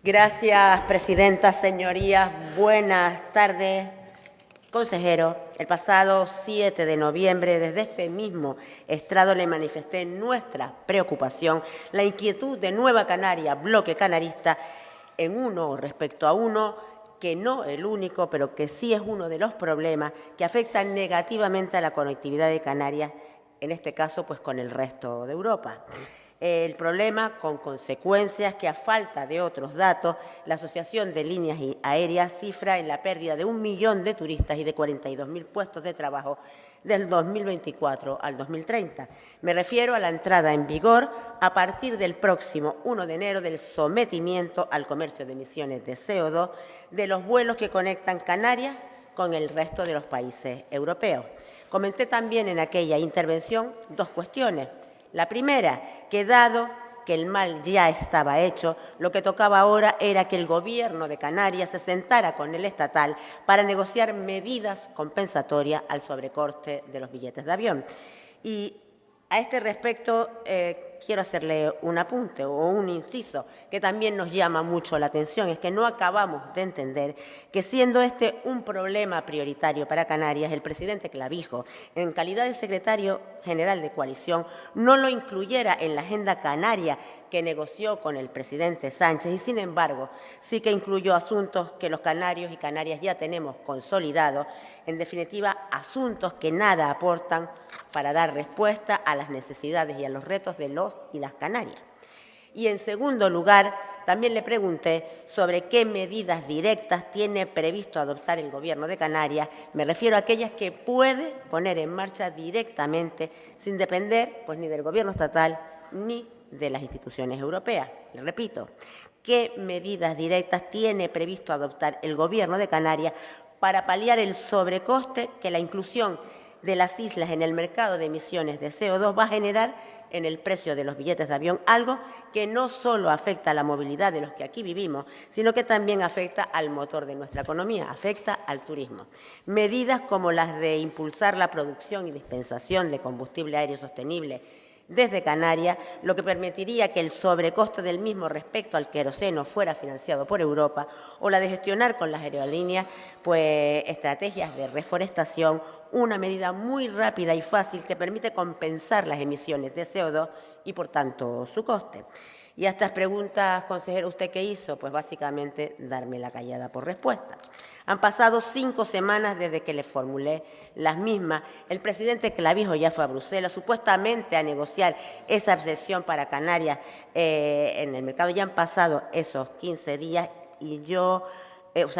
Gracias, presidenta. Señorías, buenas tardes. Consejero, el pasado 7 de noviembre, desde este mismo estrado le manifesté nuestra preocupación, la inquietud de Nueva Canaria, bloque canarista, en uno respecto a uno que no el único, pero que sí es uno de los problemas que afectan negativamente a la conectividad de Canarias, en este caso, pues con el resto de Europa. El problema con consecuencias que, a falta de otros datos, la Asociación de Líneas Aéreas cifra en la pérdida de 1 millón de turistas y de 42.000 puestos de trabajo del 2024 al 2030. Me refiero a la entrada en vigor a partir del próximo 1 de enero del sometimiento al comercio de emisiones de CO2 de los vuelos que conectan Canarias con el resto de los países europeos. Comenté también en aquella intervención dos cuestiones. La primera, que dado que el mal ya estaba hecho, lo que tocaba ahora era que el Gobierno de Canarias se sentara con el estatal para negociar medidas compensatorias al sobrecoste de los billetes de avión. Y a este respecto, quiero hacerle un apunte o un inciso que también nos llama mucho la atención. Es que no acabamos de entender que, siendo este un problema prioritario para Canarias, el presidente Clavijo, en calidad de secretario general de coalición, no lo incluyera en la agenda canaria que negoció con el presidente Sánchez y, sin embargo, sí que incluyó asuntos que los canarios y canarias ya tenemos consolidados, en definitiva, asuntos que nada aportan para dar respuesta a las necesidades y a los retos de los y las canarias. Y, en segundo lugar, también le pregunté sobre qué medidas directas tiene previsto adoptar el Gobierno de Canarias. Me refiero a aquellas que puede poner en marcha directamente, sin depender pues, ni del Gobierno estatal ni de las instituciones europeas. Le repito, ¿qué medidas directas tiene previsto adoptar el Gobierno de Canarias para paliar el sobrecoste que la inclusión de las islas en el mercado de emisiones de CO2 va a generar en el precio de los billetes de avión, algo que no solo afecta a la movilidad de los que aquí vivimos, sino que también afecta al motor de nuestra economía, afecta al turismo? Medidas como las de impulsar la producción y dispensación de combustible aéreo sostenible desde Canarias, lo que permitiría que el sobrecoste del mismo respecto al queroseno fuera financiado por Europa, o la de gestionar con las aerolíneas pues, estrategias de reforestación, una medida muy rápida y fácil que permite compensar las emisiones de CO2 y, por tanto, su coste. Y a estas preguntas, consejero, ¿usted qué hizo? Pues básicamente darme la callada por respuesta. Han pasado 5 semanas desde que le formulé las mismas. El presidente Clavijo ya fue a Bruselas, supuestamente a negociar esa excepción para Canarias en el mercado. Ya han pasado esos 15 días y yo...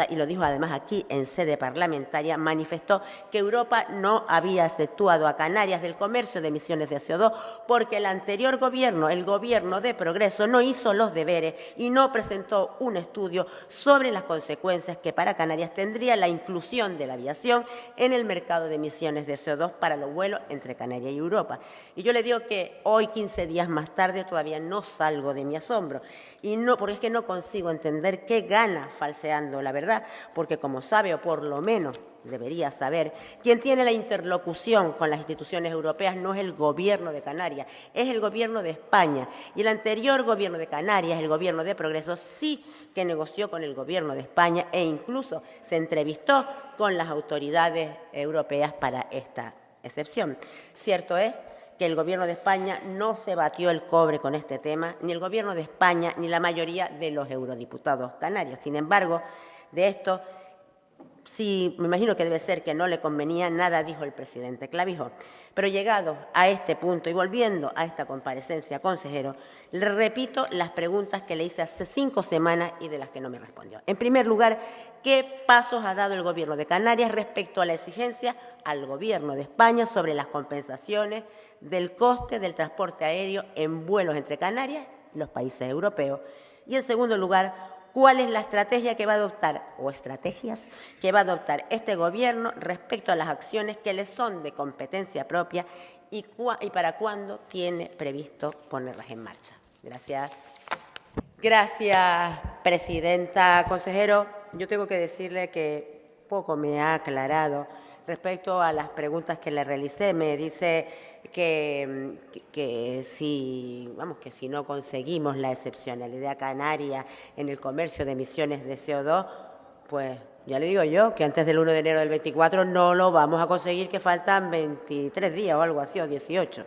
y lo dijo además aquí en sede parlamentaria, manifestó que Europa no había exceptuado a Canarias del comercio de emisiones de CO2 porque el anterior gobierno, el gobierno de Progreso, no hizo los deberes y no presentó un estudio sobre las consecuencias que para Canarias tendría la inclusión de la aviación en el mercado de emisiones de CO2 para los vuelos entre Canarias y Europa. Y yo le digo que hoy, 15 días más tarde, todavía no salgo de mi asombro. Y no, porque es que no consigo entender qué gana falseando la verdad, porque como sabe, o por lo menos debería saber, quien tiene la interlocución con las instituciones europeas no es el Gobierno de Canarias, es el Gobierno de España. Y el anterior Gobierno de Canarias, el Gobierno de Progreso, sí que negoció con el Gobierno de España e incluso se entrevistó con las autoridades europeas para esta excepción. Cierto es que el Gobierno de España no se batió el cobre con este tema, ni el Gobierno de España ni la mayoría de los eurodiputados canarios. Sin embargo, de esto, sí, me imagino que debe ser que no le convenía, nada dijo el presidente Clavijo. Pero llegado a este punto y volviendo a esta comparecencia, consejero, le repito las preguntas que le hice hace 5 semanas y de las que no me respondió. En primer lugar, ¿qué pasos ha dado el Gobierno de Canarias respecto a la exigencia al Gobierno de España sobre las compensaciones del coste del transporte aéreo en vuelos entre Canarias y los países europeos? Y, en segundo lugar, ¿cuál es la estrategia que va a adoptar, o estrategias que va a adoptar este Gobierno respecto a las acciones que le son de competencia propia y para cuándo tiene previsto ponerlas en marcha? Gracias. Gracias, presidenta. Consejero, yo tengo que decirle que poco me ha aclarado respecto a las preguntas que le realicé, me dice que si no conseguimos la excepcionalidad canaria en el comercio de emisiones de CO2, pues ya le digo yo que antes del 1 de enero del 24 no lo vamos a conseguir, que faltan 23 días o algo así, o 18.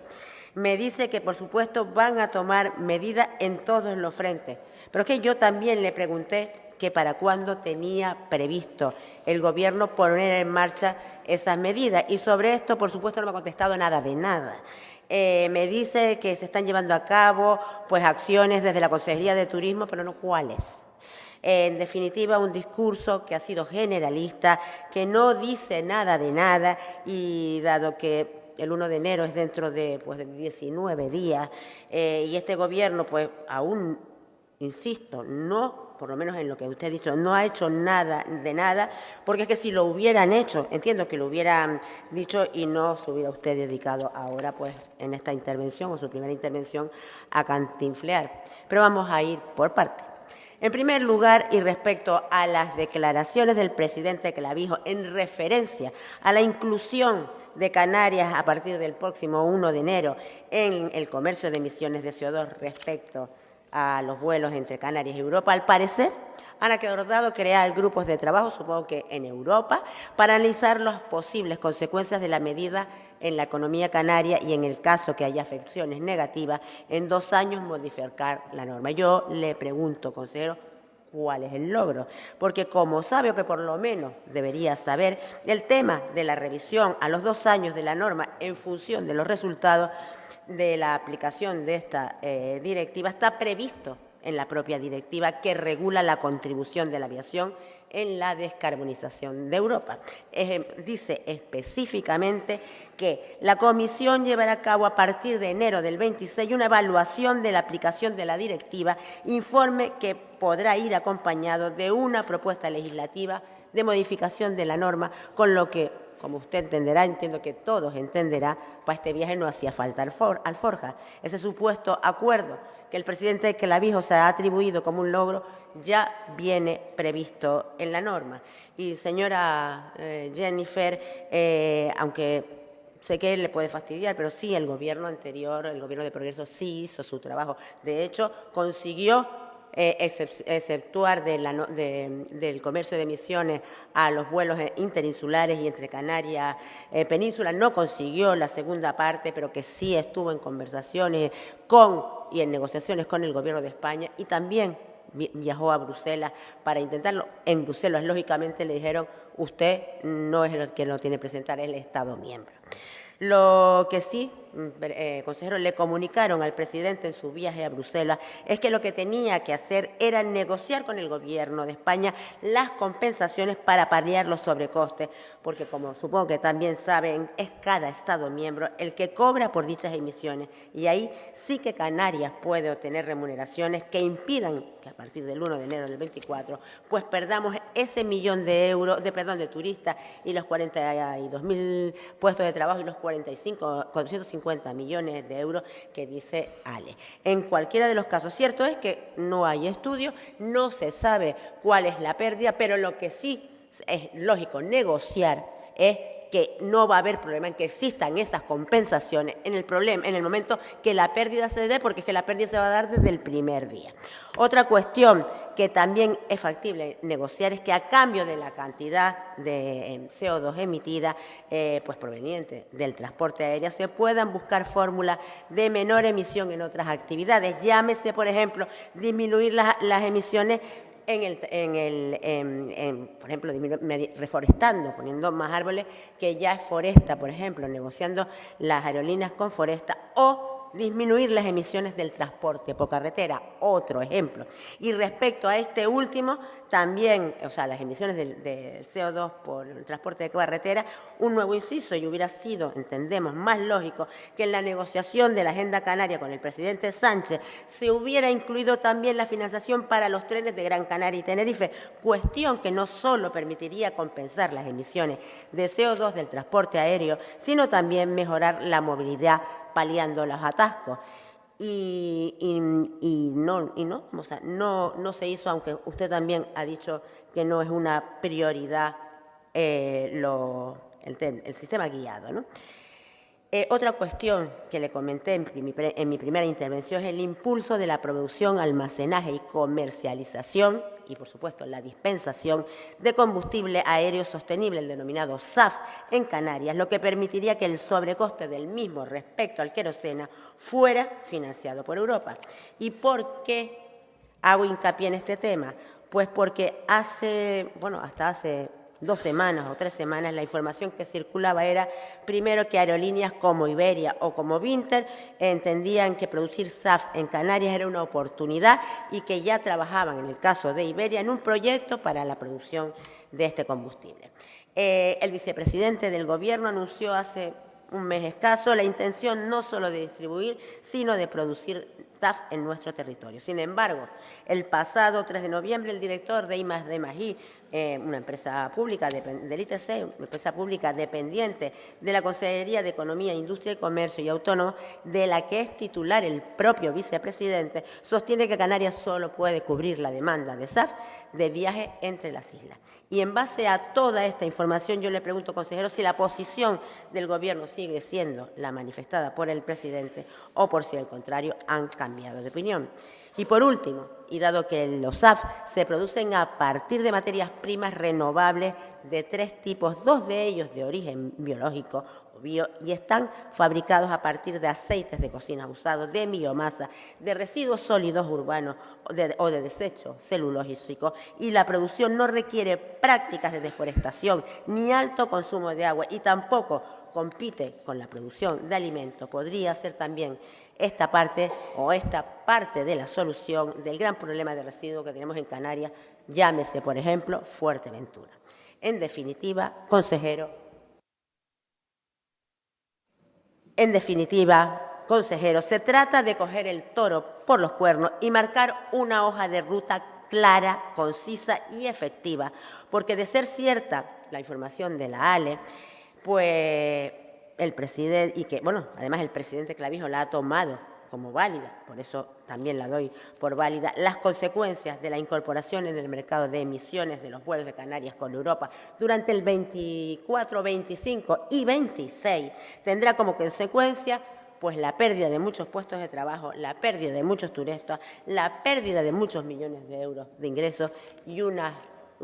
Me dice que, por supuesto, van a tomar medidas en todos los frentes. Pero es que yo también le pregunté que para cuándo tenía previsto el Gobierno poner en marcha esas medidas. Y sobre esto, por supuesto, no me ha contestado nada de nada. Me dice que se están llevando a cabo pues, acciones desde la Consejería de Turismo, pero no cuáles. En definitiva, un discurso que ha sido generalista, que no dice nada de nada, y dado que el 1 de enero es dentro de 19 días, y este Gobierno pues aún, insisto, no, por lo menos en lo que usted ha dicho, no ha hecho nada de nada, porque es que si lo hubieran hecho, entiendo que lo hubieran dicho y no se hubiera usted dedicado ahora, pues, en esta intervención o su primera intervención, a cantinflear. Pero vamos a ir por partes. En primer lugar, y respecto a las declaraciones del presidente Clavijo en referencia a la inclusión de Canarias a partir del próximo 1 de enero en el comercio de emisiones de CO2 respecto a los vuelos entre Canarias y Europa, al parecer han acordado crear grupos de trabajo, supongo que en Europa, para analizar las posibles consecuencias de la medida en la economía canaria y, en el caso que haya afecciones negativas, en 2 años modificar la norma. Yo le pregunto, consejero, ¿cuál es el logro? Porque como sabe, o que por lo menos debería saber, el tema de la revisión a los 2 años de la norma en función de los resultados de la aplicación de esta directiva está previsto en la propia directiva que regula la contribución de la aviación en la descarbonización de Europa. Dice específicamente que la Comisión llevará a cabo a partir de enero del 26 una evaluación de la aplicación de la directiva, informe que podrá ir acompañado de una propuesta legislativa de modificación de la norma, con lo que, como usted entenderá, entiendo que todos entenderán, para este viaje no hacía falta alforja. Ese supuesto acuerdo que el presidente Clavijo se ha atribuido como un logro ya viene previsto en la norma. Y señora Jennifer, aunque sé que le puede fastidiar, pero sí, el gobierno anterior, el gobierno de Progreso, sí hizo su trabajo. De hecho, consiguió exceptuar del comercio de emisiones a los vuelos interinsulares y entre Canarias Península. No consiguió la segunda parte, pero que sí estuvo en conversaciones y en negociaciones con el Gobierno de España, y también viajó a Bruselas para intentarlo. En Bruselas, lógicamente, le dijeron, usted no es el que lo tiene que presentar, es el Estado miembro. Lo que sí, consejero, le comunicaron al presidente en su viaje a Bruselas es que lo que tenía que hacer era negociar con el Gobierno de España las compensaciones para paliar los sobrecostes, porque, como supongo que también saben, es cada Estado miembro el que cobra por dichas emisiones, y ahí sí que Canarias puede obtener remuneraciones que impidan que a partir del 1 de enero del 24 pues perdamos ese millón de euros, de turistas, y los 42.000 puestos de trabajo y los 450 millones de euros que dice Ale. En cualquiera de los casos, cierto es que no hay estudios, no se sabe cuál es la pérdida, pero lo que sí es lógico negociar es que no va a haber problema en que existan esas compensaciones en el momento que la pérdida se dé, porque es que la pérdida se va a dar desde el primer día. Otra cuestión que también es factible negociar es que, a cambio de la cantidad de CO2 emitida, pues proveniente del transporte aéreo, se puedan buscar fórmulas de menor emisión en otras actividades. Llámese, por ejemplo, disminuir las emisiones por ejemplo, reforestando, poniendo más árboles, que ya es Foresta, por ejemplo, negociando las aerolíneas con Foresta, o disminuir las emisiones del transporte por carretera, otro ejemplo. Y respecto a este último, también, o sea, las emisiones del CO2 por el transporte de carretera, un nuevo inciso, y hubiera sido, entendemos, más lógico que en la negociación de la Agenda Canaria con el presidente Sánchez se hubiera incluido también la financiación para los trenes de Gran Canaria y Tenerife, cuestión que no solo permitiría compensar las emisiones de CO2 del transporte aéreo, sino también mejorar la movilidad paliando los atascos. No se hizo, aunque usted también ha dicho que no es una prioridad el sistema guiado, ¿no? Otra cuestión que le comenté en mi primera intervención es el impulso de la producción, almacenaje y comercialización y, por supuesto, la dispensación de combustible aéreo sostenible, el denominado SAF, en Canarias, lo que permitiría que el sobrecoste del mismo respecto al queroseno fuera financiado por Europa. ¿Y por qué hago hincapié en este tema? Pues porque hasta hace 2 semanas o 3 semanas, la información que circulaba era, primero, que aerolíneas como Iberia o como Vinter entendían que producir SAF en Canarias era una oportunidad y que ya trabajaban, en el caso de Iberia, en un proyecto para la producción de este combustible. El vicepresidente del Gobierno anunció hace un mes escaso la intención no solo de distribuir, sino de producir SAF en nuestro territorio. Sin embargo, el pasado 3 de noviembre, el director de I+D+I, una empresa pública del ITC, una empresa pública dependiente de la Consejería de Economía, Industria y Comercio y Autónomo, de la que es titular el propio vicepresidente, sostiene que Canarias solo puede cubrir la demanda de SAF de viaje entre las islas. Y en base a toda esta información, yo le pregunto, consejero, si la posición del Gobierno sigue siendo la manifestada por el presidente o por si, al contrario, han cambiado de opinión. Y por último, y dado que los SAF se producen a partir de materias primas renovables de 3 tipos, 2 de ellos de origen biológico o bio, y están fabricados a partir de aceites de cocina usados, de biomasa, de residuos sólidos urbanos o de desechos celulógicos, y la producción no requiere prácticas de deforestación ni alto consumo de agua y tampoco compite con la producción de alimentos, podría ser también esta parte de la solución del gran problema de residuos que tenemos en Canarias, llámese, por ejemplo, Fuerteventura. En definitiva, consejero, se trata de coger el toro por los cuernos y marcar una hoja de ruta clara, concisa y efectiva, porque de ser cierta la información de la ALE, pues el presidente, además el presidente Clavijo la ha tomado como válida, por eso también la doy por válida, las consecuencias de la incorporación en el mercado de emisiones de los vuelos de Canarias con Europa durante el 24, 25 y 26 tendrá como consecuencia pues la pérdida de muchos puestos de trabajo, la pérdida de muchos turistas, la pérdida de muchos millones de euros de ingresos y un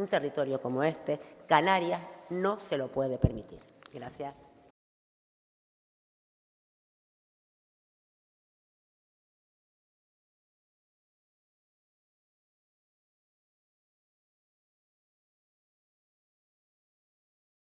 territorio como este, Canarias, no se lo puede permitir. Gracias.